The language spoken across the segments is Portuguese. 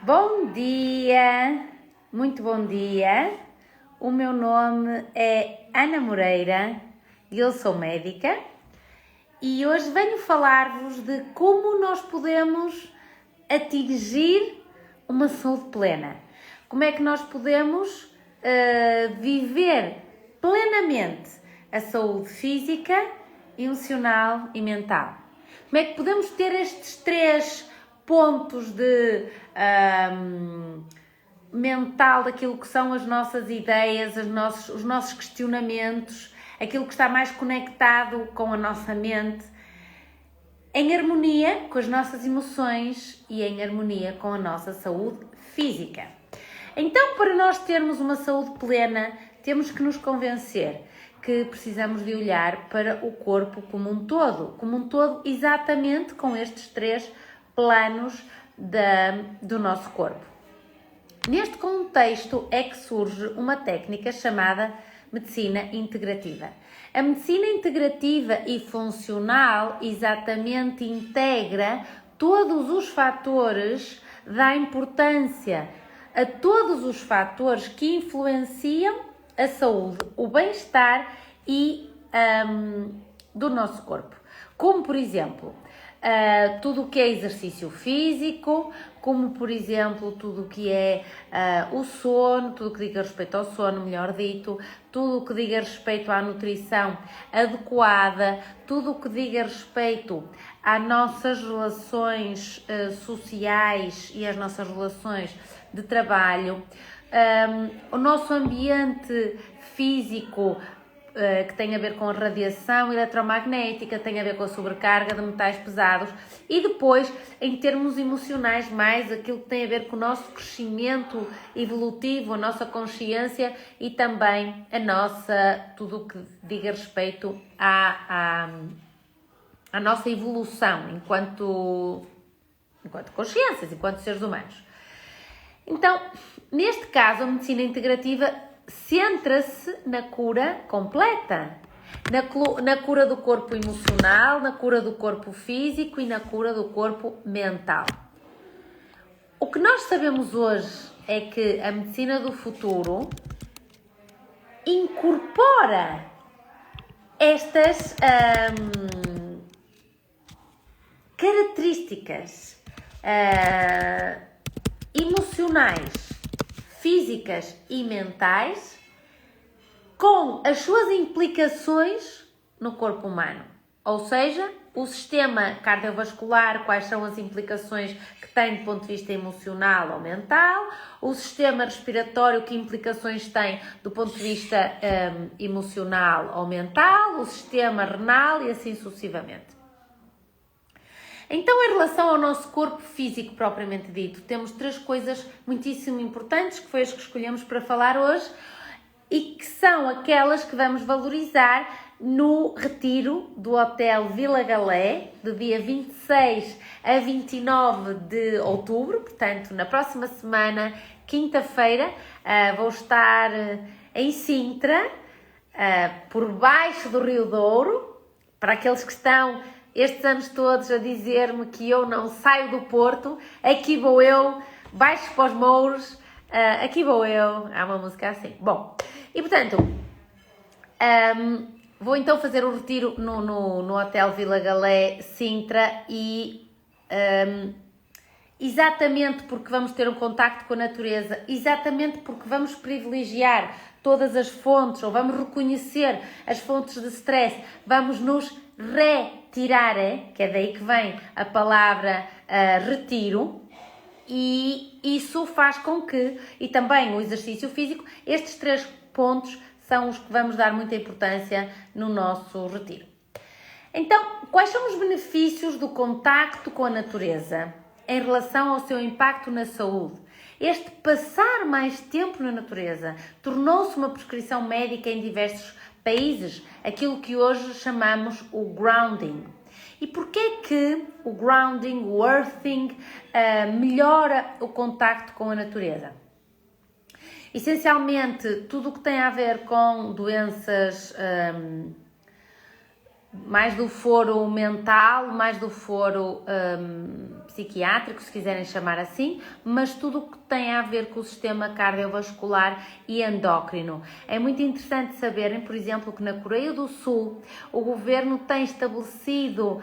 Bom dia, muito bom dia. O meu nome é Ana Moreira e eu sou médica e hoje venho falar-vos de como nós podemos atingir uma saúde plena. Como é que nós podemos viver plenamente a saúde física, emocional e mental. Como é que podemos ter estes três pontos de mental daquilo que são as nossas ideias, os nossos questionamentos, aquilo que está mais conectado com a nossa mente, em harmonia com as nossas emoções e em harmonia com a nossa saúde física. Então, para nós termos uma saúde plena, temos que nos convencer que precisamos de olhar para o corpo como um todo exatamente com estes três planos do nosso corpo. Neste contexto é que surge uma técnica chamada medicina integrativa. A medicina integrativa e funcional exatamente integra todos os fatores, dá importância a todos os fatores que influenciam a saúde, o bem-estar e do nosso corpo. Como, por exemplo, tudo o que é exercício físico, como, por exemplo, tudo o que é o sono, tudo o que diga respeito ao sono, melhor dito, tudo o que diga respeito à nutrição adequada, tudo o que diga respeito às nossas relações sociais e às nossas relações de trabalho, o nosso ambiente físico, que tem a ver com a radiação eletromagnética, tem a ver com a sobrecarga de metais pesados e depois, em termos emocionais, mais aquilo que tem a ver com o nosso crescimento evolutivo, a nossa consciência e também tudo o que diga respeito à nossa evolução enquanto consciências, enquanto seres humanos. Então, neste caso, a medicina integrativa centra-se na cura completa, na cura do corpo emocional, na cura do corpo físico e na cura do corpo mental. O que nós sabemos hoje é que a medicina do futuro incorpora estas características emocionais, físicas e mentais com as suas implicações no corpo humano. Ou seja, o sistema cardiovascular, quais são as implicações que tem do ponto de vista emocional ou mental, o sistema respiratório, que implicações tem do ponto de vista emocional ou mental, o sistema renal e assim sucessivamente. Então, em relação ao nosso corpo físico propriamente dito, temos três coisas muitíssimo importantes, que foi as que escolhemos para falar hoje, e que são aquelas que vamos valorizar no retiro do Hotel Vila Galé, do dia 26 a 29 de outubro, portanto, na próxima semana, quinta-feira, vou estar em Sintra, por baixo do Rio Douro, para aqueles que estão estes anos todos a dizer-me que eu não saio do Porto, aqui vou eu, baixo para os mouros, aqui vou eu, há uma música assim. Bom, e portanto, vou então fazer o retiro no Hotel Vila Galé, Sintra, e exatamente porque vamos ter um contacto com a natureza, exatamente porque vamos privilegiar todas as fontes, ou vamos reconhecer as fontes de stress, vamos nos retirar, que é daí que vem a palavra retiro, e isso faz com que, e também o exercício físico, estes três pontos são os que vamos dar muita importância no nosso retiro. Então, quais são os benefícios do contacto com a natureza em relação ao seu impacto na saúde? Este passar mais tempo na natureza tornou-se uma prescrição médica em diversos países, aquilo que hoje chamamos o grounding. E porquê que o grounding, o earthing, melhora o contacto com a natureza? Essencialmente, tudo o que tem a ver com doenças mais do foro mental, mais do foro psiquiátrico, se quiserem chamar assim, mas tudo o que tem a ver com o sistema cardiovascular e endócrino. É muito interessante saberem, por exemplo, que na Coreia do Sul o governo tem estabelecido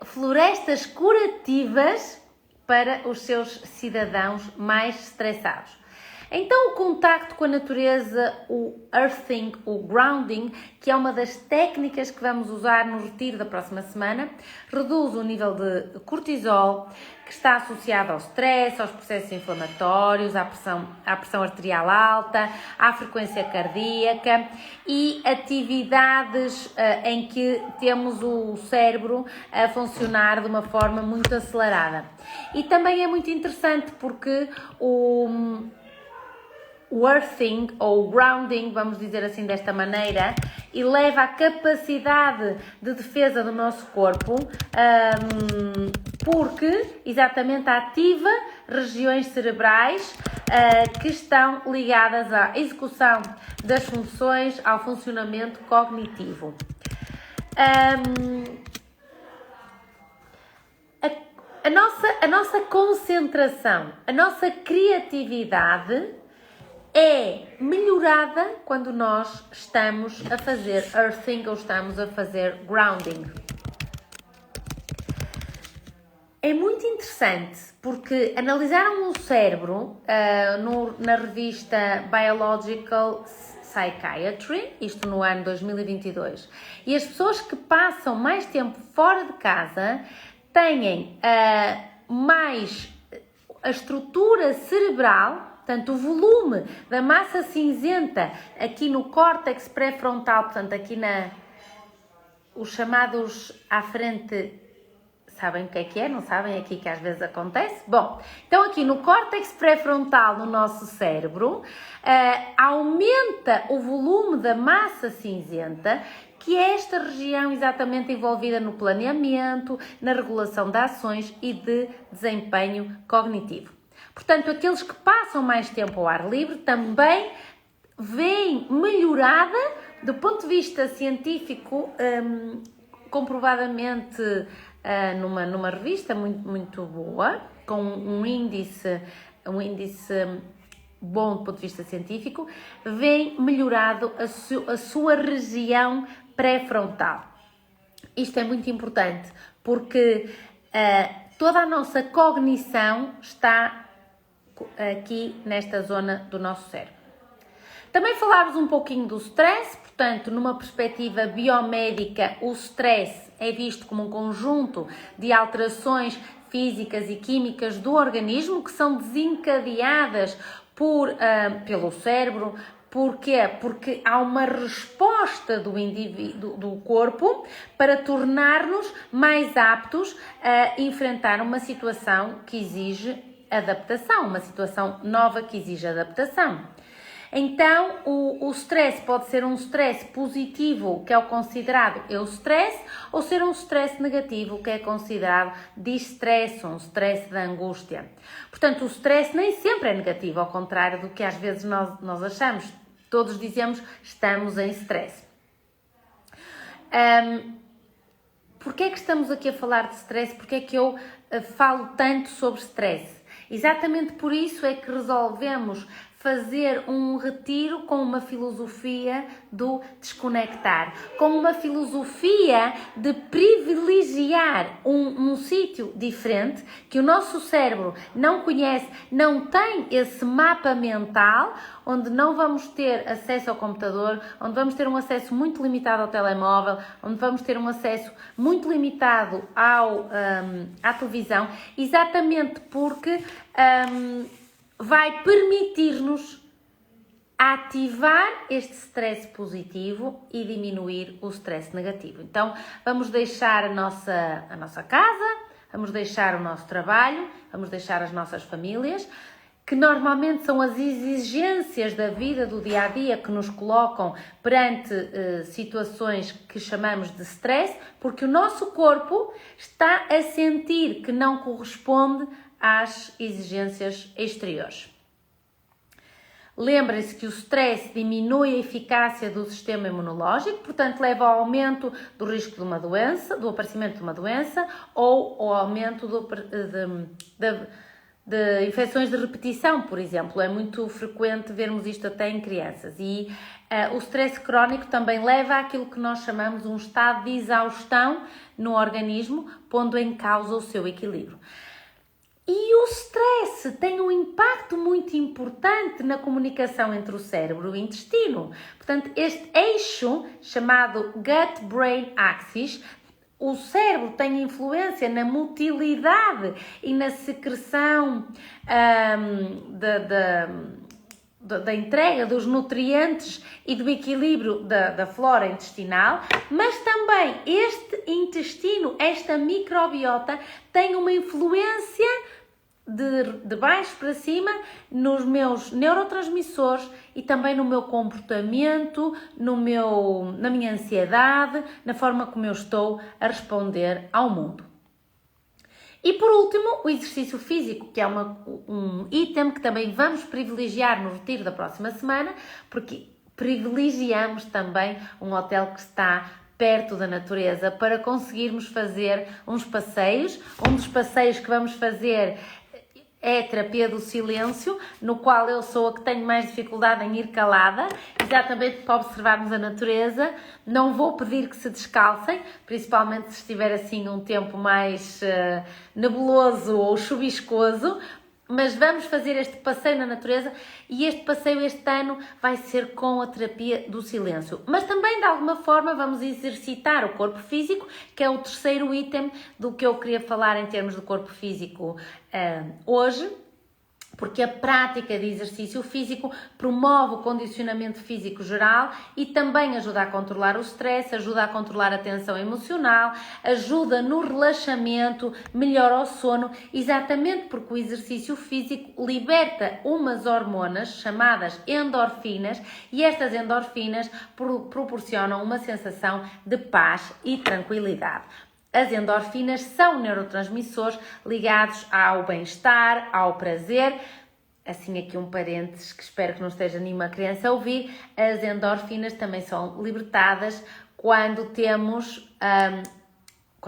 florestas curativas para os seus cidadãos mais estressados. Então, o contacto com a natureza, o earthing, o grounding, que é uma das técnicas que vamos usar no retiro da próxima semana, reduz o nível de cortisol, que está associado ao stress, aos processos inflamatórios, à pressão arterial alta, à frequência cardíaca e atividades em que temos o cérebro a funcionar de uma forma muito acelerada. E também é muito interessante porque o earthing ou grounding, vamos dizer assim desta maneira, eleva a capacidade de defesa do nosso corpo, porque exatamente ativa regiões cerebrais que estão ligadas à execução das funções, ao funcionamento cognitivo. A nossa concentração, a nossa criatividade é melhorada quando nós estamos a fazer earthing ou estamos a fazer grounding. É muito interessante porque analisaram o cérebro na revista Biological Psychiatry, isto no ano 2022, e as pessoas que passam mais tempo fora de casa têm mais a estrutura cerebral. Portanto, o volume da massa cinzenta aqui no córtex pré-frontal, portanto, aqui os chamados à frente, sabem o que é? Não sabem aqui que às vezes acontece? Bom, então aqui no córtex pré-frontal no nosso cérebro, aumenta o volume da massa cinzenta, que é esta região exatamente envolvida no planeamento, na regulação de ações e de desempenho cognitivo. Portanto, aqueles que passam mais tempo ao ar livre também veem melhorada, do ponto de vista científico, comprovadamente numa revista muito boa, com um índice bom do ponto de vista científico, vem melhorado a sua região pré-frontal. Isto é muito importante porque toda a nossa cognição está aqui nesta zona do nosso cérebro. Também falámos um pouquinho do stress, portanto, numa perspectiva biomédica, o stress é visto como um conjunto de alterações físicas e químicas do organismo que são desencadeadas pelo cérebro. Porquê? Porque há uma resposta do corpo para tornar-nos mais aptos a enfrentar uma situação que exige adaptação, uma situação nova que exige adaptação. Então, o stress pode ser um stress positivo, que é o considerado eustress, ou ser um stress negativo, que é considerado distress, um stress de angústia. Portanto, o stress nem sempre é negativo, ao contrário do que às vezes nós achamos. Todos dizemos estamos em stress. Porquê é que estamos aqui a falar de stress? Porquê é que eu falo tanto sobre stress? Exatamente por isso é que resolvemos fazer um retiro com uma filosofia do desconectar, com uma filosofia de privilegiar um sítio diferente, que o nosso cérebro não conhece, não tem esse mapa mental, onde não vamos ter acesso ao computador, onde vamos ter um acesso muito limitado ao telemóvel, onde vamos ter um acesso muito limitado à televisão, exatamente porque vai permitir-nos ativar este stress positivo e diminuir o stress negativo. Então, vamos deixar a nossa casa, vamos deixar o nosso trabalho, vamos deixar as nossas famílias, que normalmente são as exigências da vida do dia-a-dia que nos colocam perante situações que chamamos de stress, porque o nosso corpo está a sentir que não corresponde às exigências exteriores. Lembrem-se que o stress diminui a eficácia do sistema imunológico, portanto leva ao aumento do risco de uma doença, do aparecimento de uma doença ou ao aumento de infecções de repetição, por exemplo. É muito frequente vermos isto até em crianças. E o stress crónico também leva àquilo que nós chamamos um estado de exaustão no organismo, pondo em causa o seu equilíbrio. E o stress tem um impacto muito importante na comunicação entre o cérebro e o intestino. Portanto, este eixo, chamado Gut-Brain Axis, o cérebro tem influência na motilidade e na secreção da entrega dos nutrientes e do equilíbrio da flora intestinal, mas também este intestino, esta microbiota, tem uma influência de baixo para cima nos meus neurotransmissores e também no meu comportamento, na minha ansiedade, na forma como eu estou a responder ao mundo. E por último, o exercício físico, que é um item que também vamos privilegiar no retiro da próxima semana, porque privilegiamos também um hotel que está perto da natureza para conseguirmos fazer uns passeios. Um dos passeios que vamos fazer é a terapia do silêncio, no qual eu sou a que tenho mais dificuldade em ir calada, exatamente para observarmos a natureza. Não vou pedir que se descalcem, principalmente se estiver assim um tempo mais nebuloso ou chuviscoso, mas vamos fazer este passeio na natureza e este passeio este ano vai ser com a terapia do silêncio. Mas também, de alguma forma, vamos exercitar o corpo físico, que é o terceiro item do que eu queria falar em termos de corpo físico hoje, porque a prática de exercício físico promove o condicionamento físico geral e também ajuda a controlar o stress, ajuda a controlar a tensão emocional, ajuda no relaxamento, melhora o sono, exatamente porque o exercício físico liberta umas hormonas chamadas endorfinas e estas endorfinas proporcionam uma sensação de paz e tranquilidade. As endorfinas são neurotransmissores ligados ao bem-estar, ao prazer. Assim aqui um parênteses que espero que não esteja nenhuma criança a ouvir. As endorfinas também são libertadas quando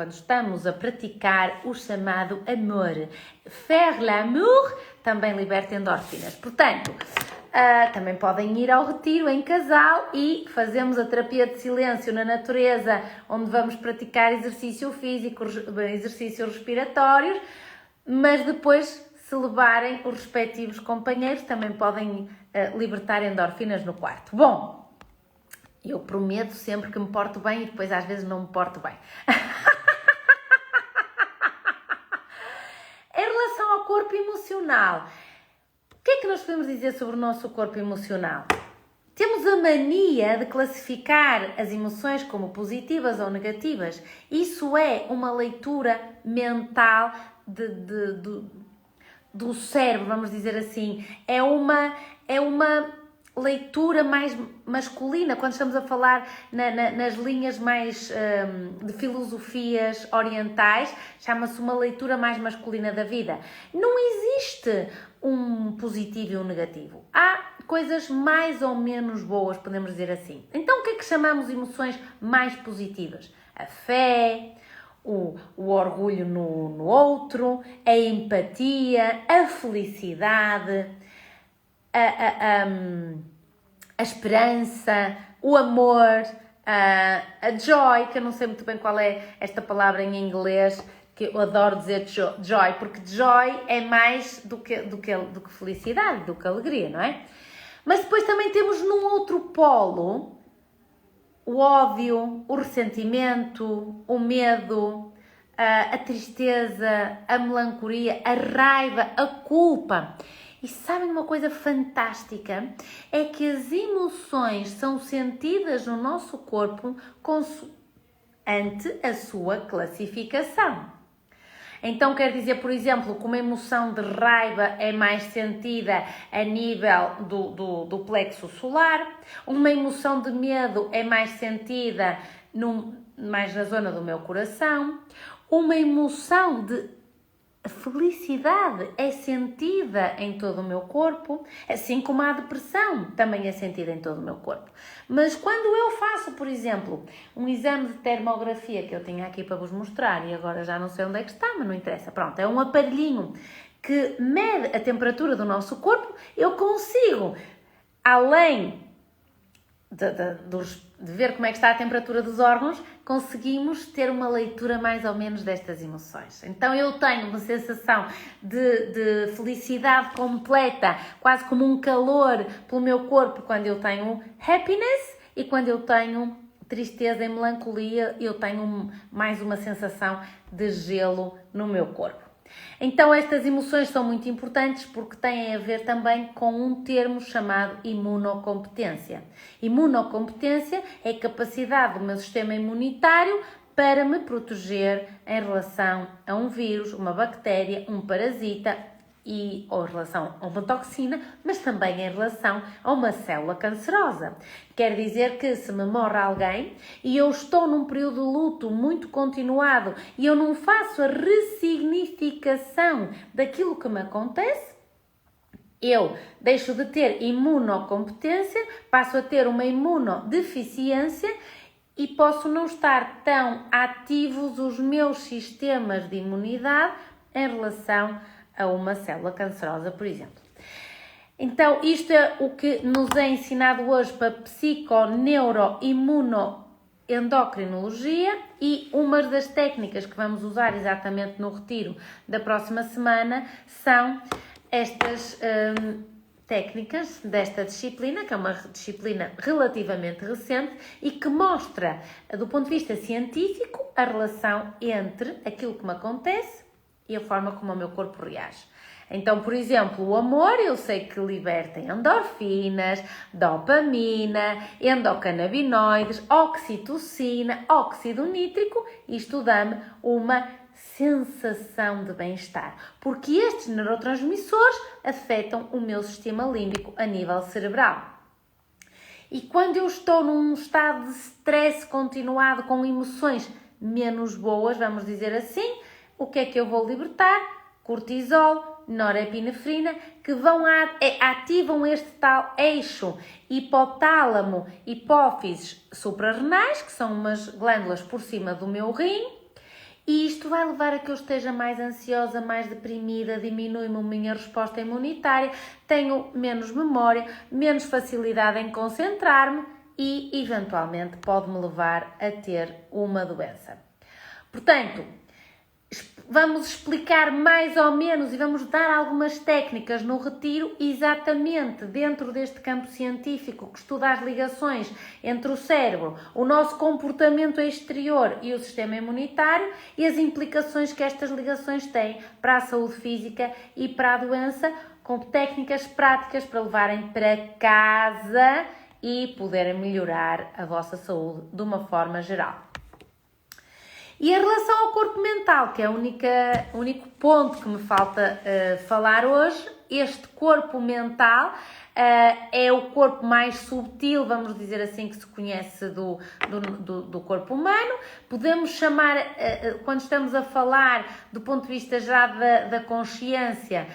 estamos a praticar o chamado amor. Faire l'amour também liberta endorfinas. Portanto, também podem ir ao retiro em casal e fazemos a terapia de silêncio na natureza, onde vamos praticar exercício físico, exercícios respiratórios, mas depois, se levarem os respectivos companheiros, também podem libertar endorfinas no quarto. Bom, eu prometo sempre que me porto bem e depois às vezes não me porto bem. Em relação ao corpo emocional, o que é que nós podemos dizer sobre o nosso corpo emocional? Temos a mania de classificar as emoções como positivas ou negativas. Isso é uma leitura mental do cérebro, vamos dizer assim. É uma leitura mais masculina, quando estamos a falar nas linhas mais de filosofias orientais, chama-se uma leitura mais masculina da vida. Não existe um positivo e um negativo. Há coisas mais ou menos boas, podemos dizer assim. Então, o que é que chamamos de emoções mais positivas? A fé, o orgulho no outro, a empatia, a felicidade, a esperança, o amor, a joy, que eu não sei muito bem qual é esta palavra em inglês, que eu adoro dizer joy, porque joy é mais do que felicidade, do que alegria, não é? Mas depois também temos num outro polo o ódio, o ressentimento, o medo, a tristeza, a melancolia, a raiva, a culpa. E sabem uma coisa fantástica? É que as emoções são sentidas no nosso corpo consoante a sua classificação. Então quer dizer, por exemplo, que uma emoção de raiva é mais sentida a nível do plexo solar, uma emoção de medo é mais sentida mais na zona do meu coração, uma emoção de A felicidade é sentida em todo o meu corpo, assim como a depressão também é sentida em todo o meu corpo. Mas quando eu faço, por exemplo, um exame de termografia que eu tinha aqui para vos mostrar e agora já não sei onde é que está, mas não interessa. Pronto, é um aparelhinho que mede a temperatura do nosso corpo. Eu consigo, além de ver como é que está a temperatura dos órgãos, conseguimos ter uma leitura mais ou menos destas emoções. Então eu tenho uma sensação de felicidade completa, quase como um calor pelo meu corpo quando eu tenho happiness, e quando eu tenho tristeza e melancolia, eu tenho mais uma sensação de gelo no meu corpo. Então estas emoções são muito importantes porque têm a ver também com um termo chamado imunocompetência. Imunocompetência é a capacidade do meu sistema imunitário para me proteger em relação a um vírus, uma bactéria, um parasita ou em relação a uma toxina, mas também em relação a uma célula cancerosa. Quer dizer que se me morre alguém e eu estou num período de luto muito continuado e eu não faço a ressignificação daquilo que me acontece, eu deixo de ter imunocompetência, passo a ter uma imunodeficiência e posso não estar tão ativos os meus sistemas de imunidade em relação a uma célula cancerosa, por exemplo. Então, isto é o que nos é ensinado hoje para psico-neuro-imunoendocrinologia, e uma das técnicas que vamos usar exatamente no retiro da próxima semana são estas técnicas desta disciplina, que é uma disciplina relativamente recente e que mostra, do ponto de vista científico, a relação entre aquilo que me acontece e a forma como o meu corpo reage. Então, por exemplo, o amor, eu sei que liberta endorfinas, dopamina, endocannabinoides, oxitocina, óxido nítrico. Isto dá-me uma sensação de bem-estar, porque estes neurotransmissores afetam o meu sistema límbico a nível cerebral. E quando eu estou num estado de stress continuado, com emoções menos boas, vamos dizer assim, o que é que eu vou libertar? Cortisol, norepinefrina, que ativam este tal eixo hipotálamo, hipófises suprarrenais, que são umas glândulas por cima do meu rim, e isto vai levar a que eu esteja mais ansiosa, mais deprimida, diminui-me a minha resposta imunitária, tenho menos memória, menos facilidade em concentrar-me e, eventualmente, pode-me levar a ter uma doença. Portanto, vamos explicar mais ou menos e vamos dar algumas técnicas no retiro, exatamente dentro deste campo científico que estuda as ligações entre o cérebro, o nosso comportamento exterior e o sistema imunitário e as implicações que estas ligações têm para a saúde física e para a doença, com técnicas práticas para levarem para casa e poderem melhorar a vossa saúde de uma forma geral. E em relação ao corpo mental, que é o único ponto que me falta falar hoje, este corpo mental é o corpo mais subtil, vamos dizer assim, que se conhece do corpo humano. Podemos chamar, quando estamos a falar do ponto de vista já da consciência,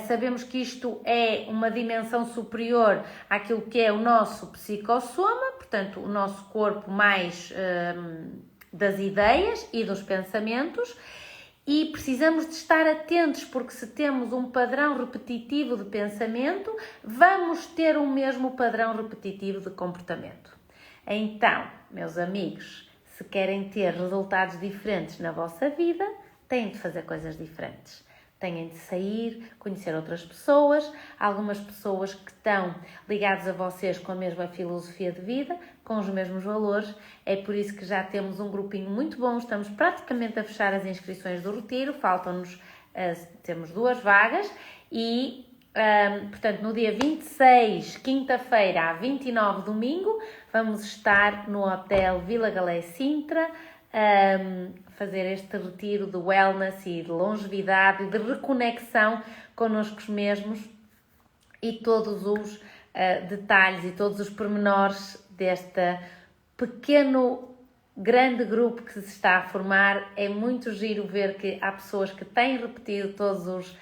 sabemos que isto é uma dimensão superior àquilo que é o nosso psicossoma, portanto, o nosso corpo mais das ideias e dos pensamentos, e precisamos de estar atentos, porque se temos um padrão repetitivo de pensamento, vamos ter o mesmo padrão repetitivo de comportamento. Então, meus amigos, se querem ter resultados diferentes na vossa vida, têm de fazer coisas diferentes. Têm de sair, conhecer outras pessoas, algumas pessoas que estão ligadas a vocês com a mesma filosofia de vida, com os mesmos valores. É por isso que já temos um grupinho muito bom, estamos praticamente a fechar as inscrições do retiro, temos 2 vagas e, portanto, no dia 26, quinta-feira, a 29, domingo, vamos estar no Hotel Vila Galé Sintra, fazer este retiro de wellness e de longevidade e de reconexão connosco mesmos, e todos os detalhes e todos os pormenores desta pequeno grande grupo que se está a formar. É muito giro ver que há pessoas que têm repetido todos os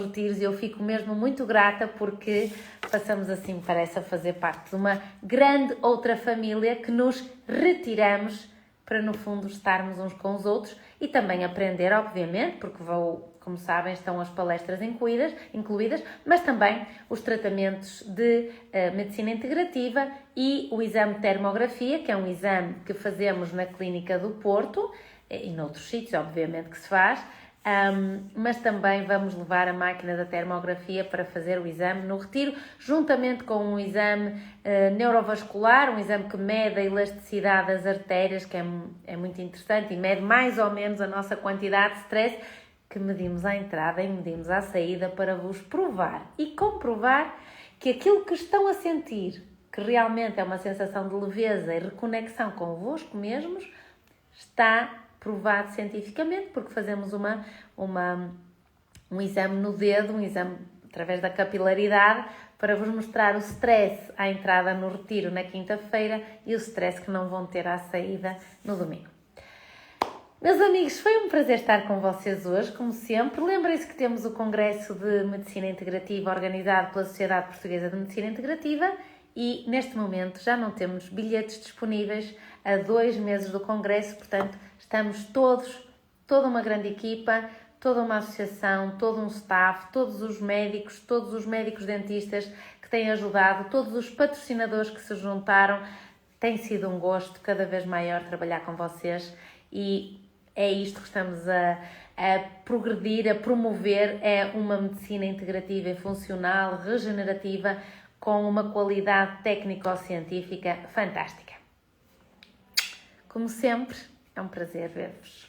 retiros e eu fico mesmo muito grata porque passamos assim, parece, a fazer parte de uma grande outra família que nos retiramos para, no fundo, estarmos uns com os outros e também aprender, obviamente, porque como sabem, estão as palestras incluídas, mas também os tratamentos de medicina integrativa e o exame de termografia, que é um exame que fazemos na Clínica do Porto e noutros sítios, obviamente, que se faz, mas também vamos levar a máquina da termografia para fazer o exame no retiro, juntamente com um exame neurovascular, um exame que mede a elasticidade das artérias, que é muito interessante e mede mais ou menos a nossa quantidade de stress, que medimos à entrada e medimos à saída para vos provar e comprovar que aquilo que estão a sentir, que realmente é uma sensação de leveza e reconexão convosco mesmos, está provado cientificamente, porque fazemos um exame no dedo, um exame através da capilaridade, para vos mostrar o stress à entrada no retiro na quinta-feira e o stress que não vão ter à saída no domingo. Meus amigos, foi um prazer estar com vocês hoje, como sempre. Lembrem-se que temos o Congresso de Medicina Integrativa organizado pela Sociedade Portuguesa de Medicina Integrativa e, neste momento, já não temos bilhetes disponíveis a 2 meses do Congresso, portanto, estamos toda uma grande equipa, toda uma associação, todo um staff, todos os médicos dentistas que têm ajudado, todos os patrocinadores que se juntaram. Tem sido um gosto cada vez maior trabalhar com vocês e é isto que estamos a progredir, a promover, é uma medicina integrativa e funcional, regenerativa, com uma qualidade técnico-científica fantástica. Como sempre, é um prazer ver-vos.